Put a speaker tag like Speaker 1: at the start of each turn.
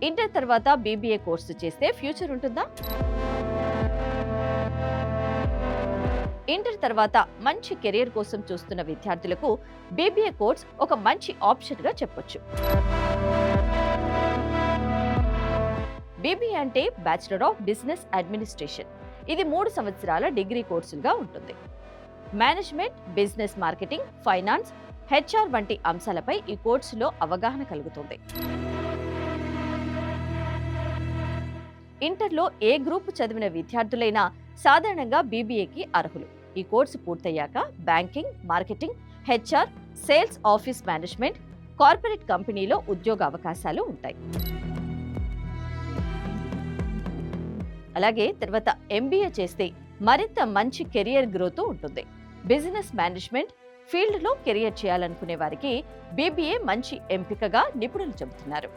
Speaker 1: Inter తర్వాత BBA course చేస్తే future ఉంటుందా? ఇంటర్ తర్వాత మంచి కెరీర్ కోసం చూస్తున్న విద్యార్థులకు బీబీఏ కోర్స్ ఒక మంచి ఆప్షన్ గా చెప్పొచ్చు. బీబీఏ అంటే బ్యాచిలర్ ఆఫ్ బిజినెస్ అడ్మినిస్ట్రేషన్. ఇది 3 సంవత్సరాల డిగ్రీ కోర్సులుగా ఉంటుంది. Management, business marketing, finance, HR వంటి అంశాలపై ఈ కోర్సులో అవగాహన కలుగుతుంది. ఇంటర్లో ఏ గ్రూప్ చదివిన విద్యార్థులైనా సాధారణంగా బీబీఏకి అర్హులు. ఈ కోర్సు పూర్తయ్యాక banking, marketing, HR, sales, office management, corporate కంపెనీలో ఉద్యోగ అవకాశాలు ఉంటాయి. అలాగే తర్వాత ఎంబీఏ చేస్తే మరింత మంచి కెరియర్ గ్రోత్ ఉంటుంది. బిజినెస్ మేనేజ్మెంట్ ఫీల్డ్లో కెరియర్ చేయాలనుకునే వారికి బీబీఏ మంచి ఎంపికగా నిపుణులు చెబుతున్నారు.